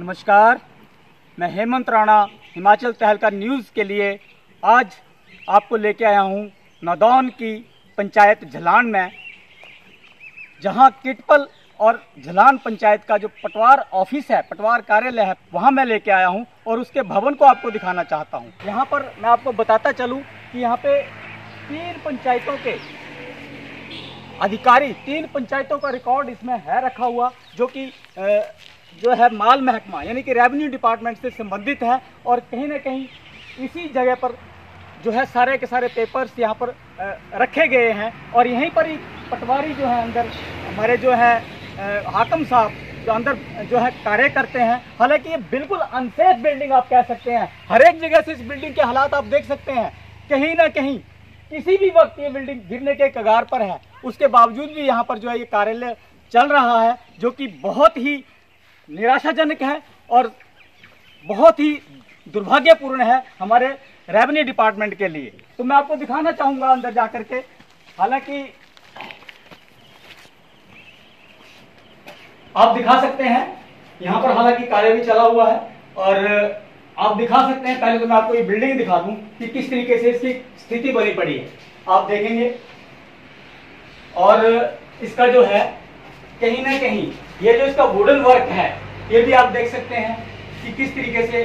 नमस्कार, मैं हेमंत राणा हिमाचल तहलका न्यूज़ के लिए आज आपको लेके आया हूँ नौदौन की पंचायत झलान में, जहाँ किटपल और झलान पंचायत का जो पटवार ऑफिस है, पटवार कार्यालय है, वहाँ मैं लेके आया हूँ और उसके भवन को आपको दिखाना चाहता हूँ। यहाँ पर मैं आपको बताता चलूँ कि यहाँ पे 3 पंचायतों के अधिकारी, 3 पंचायतों का रिकॉर्ड इसमें है रखा हुआ, जो है माल महकमा यानी कि रेवेन्यू डिपार्टमेंट से संबंधित है। और कहीं ना कहीं इसी जगह पर जो है सारे के सारे पेपर्स यहाँ पर रखे गए हैं और यहीं पर ही पटवारी जो है अंदर हमारे जो है हाकम साहब जो अंदर जो है कार्य करते हैं। हालांकि ये बिल्कुल अनसेफ बिल्डिंग आप कह सकते हैं। हर एक जगह से इस बिल्डिंग के हालात आप देख सकते हैं, कहीं ना कहीं किसी भी वक्त ये बिल्डिंग गिरने के कगार पर है। उसके बावजूद भी यहाँ पर जो है ये कार्यालय चल रहा है, जो कि बहुत ही निराशाजनक है और बहुत ही दुर्भाग्यपूर्ण है हमारे रेवेन्यू डिपार्टमेंट के लिए। तो मैं आपको दिखाना चाहूंगा अंदर जाकर के। हालांकि आप दिखा सकते हैं यहाँ पर, हालांकि कार्य भी चला हुआ है और आप दिखा सकते हैं। पहले तो मैं आपको ये बिल्डिंग दिखा दूं कि किस तरीके से इसकी स्थिति बनी पड़ी है, आप देखेंगे। और इसका जो है कहीं ना कहीं ये जो इसका वुडन वर्क है, ये भी आप देख सकते हैं कि किस तरीके से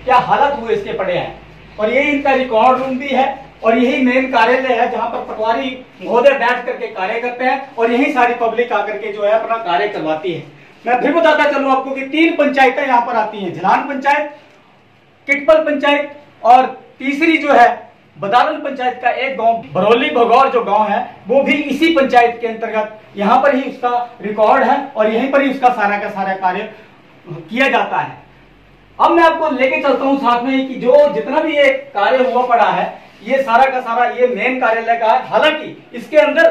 क्या हालत हुए इसके पड़े हैं। और ये इनका रिकॉर्ड रूम भी है और यही मेन कार्यालय है जहां पर पटवारी महोदय बैठ करके कार्य करते हैं और यही सारी पब्लिक आकर के जो है अपना कार्य करवाती है। मैं फिर बताता चलूं आपको कि 3 पंचायतें यहाँ पर आती हैं, झलान पंचायत, किटपल पंचायत और तीसरी जो है बदारन पंचायत का एक गांव बरौली भगौर जो गांव है, वो भी इसी पंचायत के अंतर्गत यहाँ पर ही उसका रिकॉर्ड है और यहीं पर ही उसका सारा का सारा कार्य किया जाता है। अब मैं आपको लेके चलता हूँ साथ में कि जो जितना भी ये कार्य हुआ पड़ा है, ये सारा का सारा ये मेन कार्यालय का है। हालांकि इसके अंदर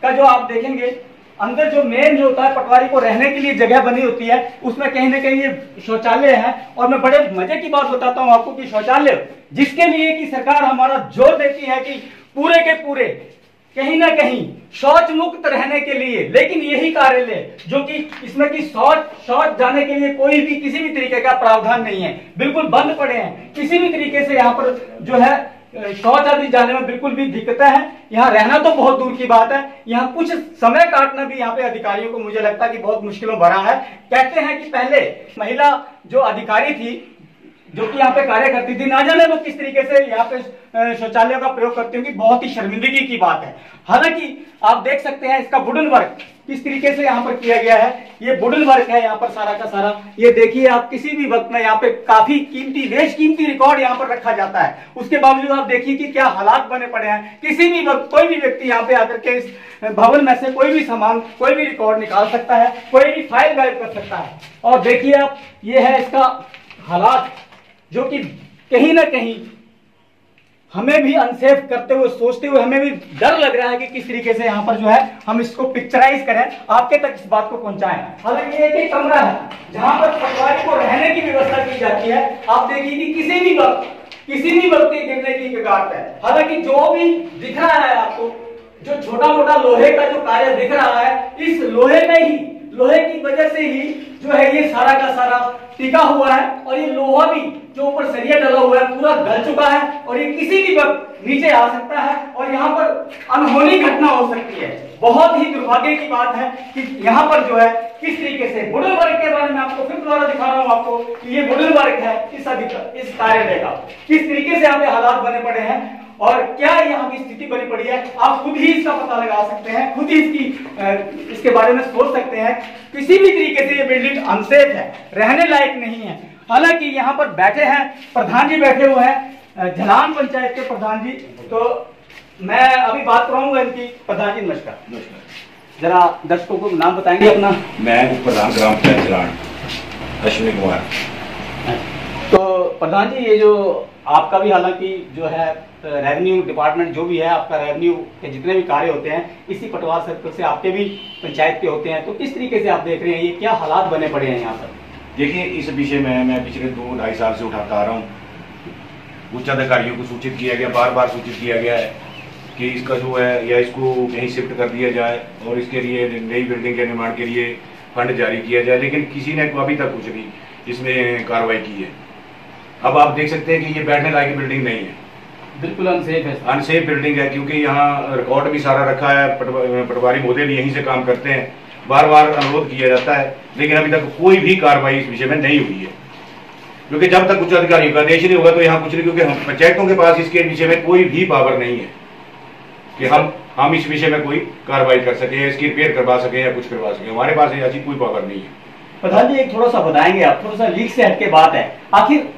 का जो आप देखेंगे, अंदर जो मेन जो होता है पटवारी को रहने के लिए जगह बनी होती है, उसमें कहीं ना कहीं ये शौचालय है। और मैं बड़े मजे की बात बताता हूं आपको कि शौचालय जिसके लिए कि सरकार हमारा जोर देती है कि पूरे के पूरे कहीं ना कहीं शौच मुक्त रहने के लिए, लेकिन यही कार्यालय जो कि इसमें कि शौच जाने के लिए कोई भी किसी भी तरीके का प्रावधान नहीं है, बिल्कुल बंद पड़े हैं। किसी भी तरीके से यहाँ पर जो है शौच आदि जाने में बिल्कुल भी दिक्कतें हैं। यहाँ रहना तो बहुत दूर की बात है, यहाँ कुछ समय काटना भी यहाँ पे अधिकारियों को मुझे लगता है कि बहुत मुश्किलों भरा है। कहते हैं कि पहले महिला जो अधिकारी थी जो कि यहाँ पे कार्य करती थी, ना जाने वो किस तरीके से यहाँ पे शौचालयों का प्रयोग करती होंगी, बहुत ही शर्मिंदगी की बात है। हालांकि आप देख सकते हैं इसका वुडन वर्क किस तरीके से यहाँ पर किया गया है। ये वुडन वर्क है यहाँ पर सारा का सारा। ये देखिए आप, किसी भी वक्त में यहाँ पे काफी कीमती रिकॉर्ड यहाँ पर रखा जाता है। उसके बावजूद आप देखिए कि क्या हालात बने पड़े हैं। किसी भी वक्त कोई भी व्यक्ति यहाँ पे आकर के इस भवन में से कोई भी सामान, कोई भी रिकॉर्ड निकाल सकता है, कोई भी फाइल गायब कर सकता है। और देखिए आप, ये है इसका हालात जो कि कहीं ना कहीं हमें भी अनसेफ करते हुए, सोचते हुए हमें भी डर लग रहा है कि किस तरीके से यहाँ पर जो है हम इसको पिक्चराइज करें, आपके तक इस बात को पहुंचाएं। हालांकि एक ही कमरा है जहां पर पटवारी को रहने की व्यवस्था की जाती है। आप देखिए कि किसी भी वक्त ये गिरने की कगार है। हालांकि जो भी दिख रहा है आपको, जो छोटा मोटा लोहे का जो कार्य दिख रहा है, इस लोहे की वजह से ही जो है ये सारा का सारा टिका हुआ है। और ये लोहा भी जो ऊपर सरिया डला हुआ है पूरा गल चुका है और ये किसी भी वक्त नीचे आ सकता है और यहाँ पर अनहोनी घटना हो सकती है। बहुत ही दुर्भाग्य की बात है कि यहाँ पर जो है किस तरीके से वुडन वर्क के बारे में आपको फिर दोबारा दिखा रहा हूँ आपको कि ये वुडन वर्क है इस कार्यालय का, किस तरीके से यहाँ पे हालात बने पड़े हैं और क्या यहाँ की स्थिति बनी पड़ी है। आप खुद ही इसका पता लगा सकते हैं, खुद ही इसके बारे में सोच सकते हैं। किसी भी तरीके से ये बिल्डिंग अनसेफ है, रहने लायक नहीं है। हालांकि यहाँ पर बैठे हैं प्रधान जी, बैठे हुए हैं झलान पंचायत के प्रधान जी। तो मैं अभी बात कराऊंगा इनकी। प्रधान जी नमस्कार। जरा दर्शकों को नाम बताएंगे अपना। मैं प्रधान ग्राम पंचायत झलान अश्विनी कुमार। तो प्रधान जी, ये जो आपका भी हालांकि जो है रेवेन्यू डिपार्टमेंट जो भी है, आपका रेवेन्यू के जितने भी कार्य होते हैं इसी पटवार सर्कल से आपके भी पंचायत के होते हैं, तो किस तरीके से आप देख रहे हैं, ये क्या हालात बने पड़े हैं यहाँ पर? देखिए, इस विषय में मैं पिछले 2-2.5 साल से उठाता आ रहा हूँ। उच्च अधिकारियों को सूचित किया गया, बार बार सूचित किया गया है कि इसका जो है या इसको कहीं शिफ्ट कर दिया जाए और इसके लिए नई बिल्डिंग के निर्माण के लिए फंड जारी किया जाए, लेकिन किसी ने अभी तक कुछ नहीं इसमें कार्रवाई की है। अब आप देख सकते हैं कि ये बैठने लायक बिल्डिंग नहीं है, बिल्कुल अनसेफ है, अनसेफ बिल्डिंग है, क्योंकि यहाँ रिकॉर्ड भी सारा रखा है, पटवारी महोदय भी यहीं से काम करते हैं, बार बार अनुरोध किया जाता है, लेकिन अभी तक कोई भी कार्रवाई इस विषय में नहीं हुई है। क्योंकि जब तक उच्च अधिकारियों का आदेश नहीं होगा तो यहाँ कुछ नहीं, क्योंकि हम पंचायतों के पास इसके विषय में कोई भी पावर नहीं है कि हम इस विषय में कोई कार्रवाई कर सके, इसकी रिपेयर करवा सके या कुछ करवा सके, हमारे पास ऐसी कोई पावर नहीं है। प्रधान जी एक थोड़ा सा बताएंगे आप, थोड़ा सा लीक से हटके बात है, आखिर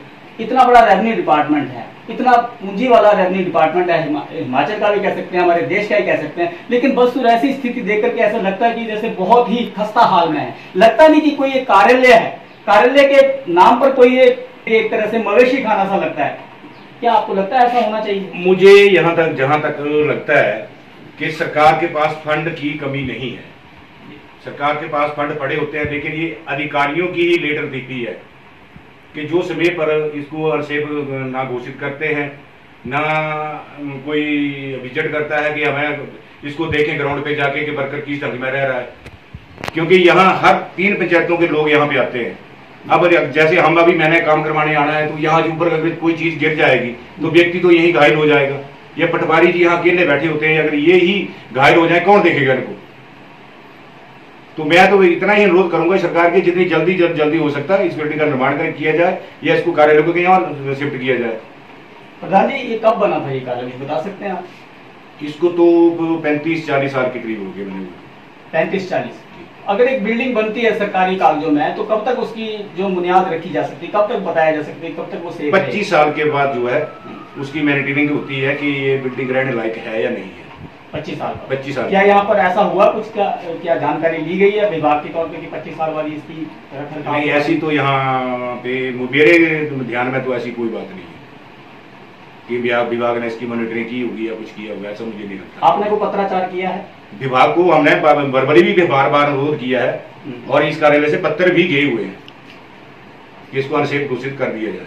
इतना बड़ा रेवेन्यू डिपार्टमेंट है, इतना पूंजी वाला रेवेन्यू डिपार्टमेंट है, हिमाचल का भी कह सकते हैं, हमारे देश का ही कह सकते हैं, लेकिन बस्तुर ऐसी स्थिति देख करके ऐसा लगता है कि जैसे बहुत ही खस्ता हाल में है। लगता नहीं कि कोई एक कार्यालय है, कार्यालय के नाम पर कोई एक तरह से मवेशी खाना सा लगता है। क्या आपको लगता है ऐसा होना चाहिए? मुझे यहाँ तक जहाँ तक लगता है कि सरकार के पास फंड की कमी नहीं है, सरकार के पास फंड पड़े होते हैं, लेकिन ये अधिकारियों की ही लेटरदीपी है कि जो समय पर इसको अनसेफ ना घोषित करते हैं, ना कोई विजिट करता है कि हमें इसको देखें ग्राउंड पे जाके कि वर्कर किस ढंग में रह रहा है। क्योंकि यहाँ हर 3 पंचायतों के लोग यहाँ पे आते हैं। अब जैसे हम अभी मैंने काम करवाने आना है, तो यहाँ ऊपर अगर कोई चीज गिर जाएगी तो व्यक्ति तो यही घायल हो जाएगा। ये पटवारी जी यहाँ अकेले बैठे होते हैं, अगर ये ही घायल हो जाए कौन देखेगा इनको? तो मैं तो इतना ही अनुरोध करूंगा सरकार की, जितनी जल्दी हो सकता है इस बिल्डिंग का निर्माण किया जाए या इसको कार्यालय के यहाँ शिफ्ट किया जाए। प्रधान जी ये कब बना था ये कार्यालय, बता सकते हैं आप? इसको तो 35-40 साल के करीब हो गए बने हुए। 35-40। अगर एक बिल्डिंग बनती है सरकारी कागजों में तो कब तक उसकी जो बुनियाद रखी जा सकती है, कब तक बताया जा सकती है, कब तक वो सेफ है? 25 साल के बाद जो है उसकी मॉनिटरिंग होती है कि ये बिल्डिंग रहने लायक है या नहीं है। 25 साल 25 साल। क्या यहाँ पर ऐसा हुआ कुछ, क्या जानकारी ली गई है विभाग के तौर पे कि 25 साल बाद इसकी रखरखाव? नहीं, ऐसी तो यहाँ पे मेरे ध्यान में तो ऐसी कोई बात नहीं है कि विभाग ने इसकी मॉनिटरिंग की होगी या कुछ किया होगा, ऐसा मुझे नहीं लगता। आपने को पत्राचार किया है विभाग को? हमने बरबरी भी बार बार अनुरोध किया है और इस कार्यालय से पत्र भी गए हुए हैं कि इसको अनसेफ घोषित कर दिया जाए।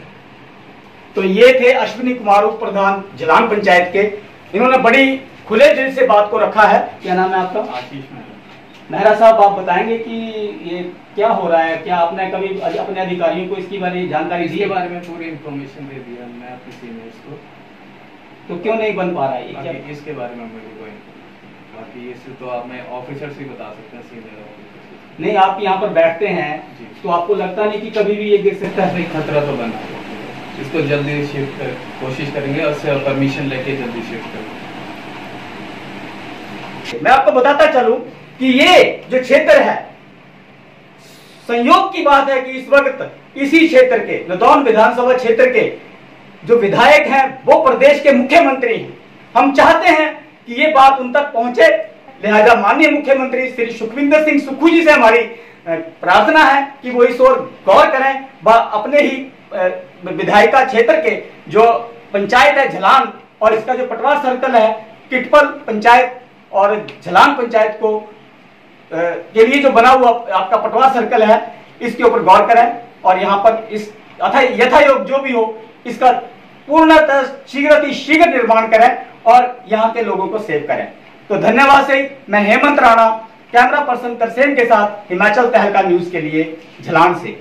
तो ये थे अश्विनी कुमार उप प्रधान झलान पंचायत के, इन्होंने बड़ी खुले दिल से बात को रखा है। क्या नाम है आपका? आशीष मेहरा साहब, आप बताएंगे कि ये क्या हो रहा है, क्या आपने कभी अपने अधिकारियों को इसकी बारे जानकारी दी? इसके बारे में पूरी इंफॉर्मेशन दे दिया मैं अपने सीनियर्स को। तो क्यों नहीं बन पा रहा है बाकी इसके बारे में मेरे को बाकी इसे तो आप मैं ऑफिसर से बता सकते हैं, सीनियर ऑफिसर। नहीं, आप यहाँ पर बैठते हैं तो आपको लगता नहीं कि कभी भी ये गिर सकता है? खतरा तो बना है, इसको जल्दी शिफ्ट कर कोशिश करेंगे और से परमिशन लेके जल्दी शिफ्ट करेंगे। मैं आपको बताता चलूं कि ये जो क्षेत्र है, संयोग की बात है कि इस वक्त इसी क्षेत्र के नदौन विधानसभा क्षेत्र के जो विधायक हैं वो प्रदेश के मुख्यमंत्री हैं। हम चाहते हैं कि ये बात उन तक पहुंचे, लिहाजा माननीय मुख्यमंत्री श्री सुखविंदर सिंह सुक्खू जी से हमारी प्रार्थना है कि वो इस ओर गौर करें, अपने ही विधायिका क्षेत्र के जो पंचायत है झलान और इसका जो पटवार सर्कल है किटपल पंचायत और झलान पंचायत को के लिए जो बना हुआ आपका पटवार सर्कल है, इसके ऊपर गौर करें और यहाँ पर इस यथायोग जो भी हो इसका पूर्णतः शीघ्र निर्माण करें और यहाँ के लोगों को सेव करें। तो धन्यवाद से मैं हेमंत राणा, कैमरा पर्सन तरसेन के साथ हिमाचल तहलका न्यूज के लिए झलान से।